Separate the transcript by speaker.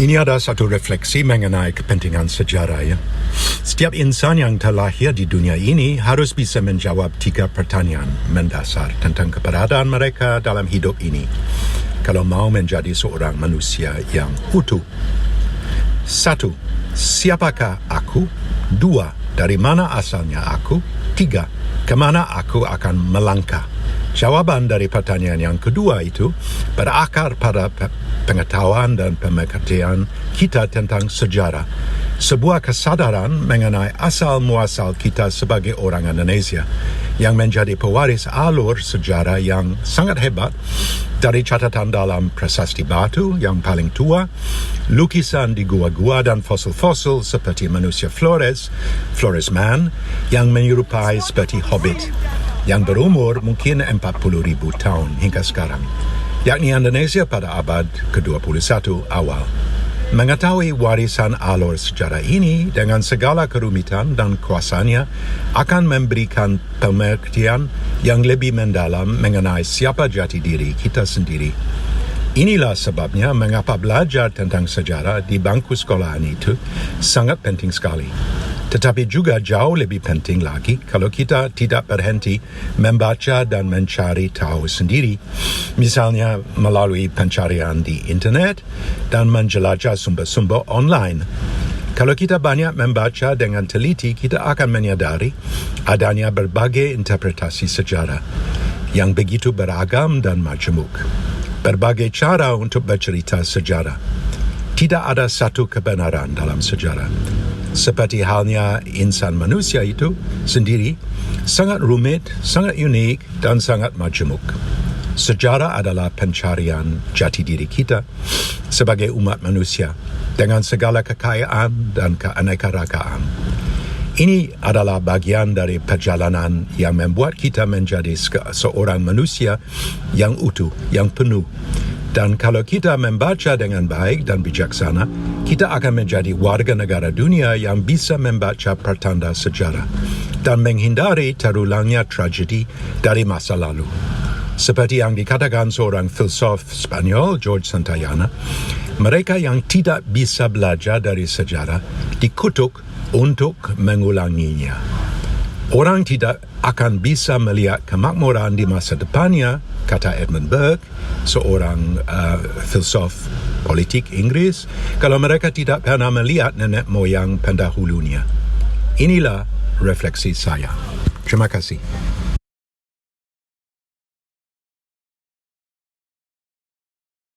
Speaker 1: Ini ada satu refleksi mengenai kepentingan sejarah ya. Setiap insan yang terlahir di dunia ini harus bisa menjawab 3 pertanyaan mendasar tentang keberadaan mereka dalam hidup ini. Kalau mau menjadi seorang manusia yang utuh. 1. Siapakah aku? 2. Dari mana asalnya aku? 3. Kemana aku akan melangkah? Jawaban dari pertanyaan yang kedua itu berakar pada pengetahuan dan pengertian kita tentang sejarah. Sebuah kesadaran mengenai asal-muasal kita sebagai orang Indonesia yang menjadi pewaris alur sejarah yang sangat hebat dari catatan dalam prasasti batu yang paling tua, lukisan di gua-gua dan fosil-fosil seperti manusia Flores Man yang menyerupai seperti Hobbit yang berumur mungkin 40,000 tahun hingga sekarang, yakni Indonesia pada abad ke-21 awal. Mengetahui warisan alur sejarah ini dengan segala kerumitan dan kuasanya akan memberikan pengertian yang lebih mendalam mengenai siapa jati diri kita sendiri. Inilah sebabnya mengapa belajar tentang sejarah di bangku sekolahan itu sangat penting sekali. Tetapi juga jauh lebih penting lagi kalau kita tidak berhenti membaca dan mencari tahu sendiri. Misalnya melalui pencarian di internet dan menjelajah sumber-sumber online. Kalau kita banyak membaca dengan teliti, kita akan menyadari adanya berbagai interpretasi sejarah yang begitu beragam dan majemuk. Berbagai cara untuk bercerita sejarah. Tidak ada satu kebenaran dalam sejarah. Seperti halnya insan manusia itu sendiri sangat rumit, sangat unik dan sangat majemuk. Sejarah adalah pencarian jati diri kita sebagai umat manusia dengan segala kekayaan dan keanekaragaman. Ini adalah bagian dari perjalanan yang membuat kita menjadi seorang manusia yang utuh, yang penuh. Dan kalau kita membaca dengan baik dan bijaksana, kita akan menjadi warga negara dunia yang bisa membaca pertanda sejarah dan menghindari terulangnya tragedi dari masa lalu. Seperti yang dikatakan seorang filsuf Spanyol, George Santayana, mereka yang tidak bisa belajar dari sejarah dikutuk untuk mengulanginya. Orang tidak akan bisa melihat kemakmuran di masa depannya, kata Edmund Burke, seorang filsuf politik Inggris, kalau mereka tidak pernah melihat nenek moyang pendahulunya. Inilah refleksi saya. Terima kasih.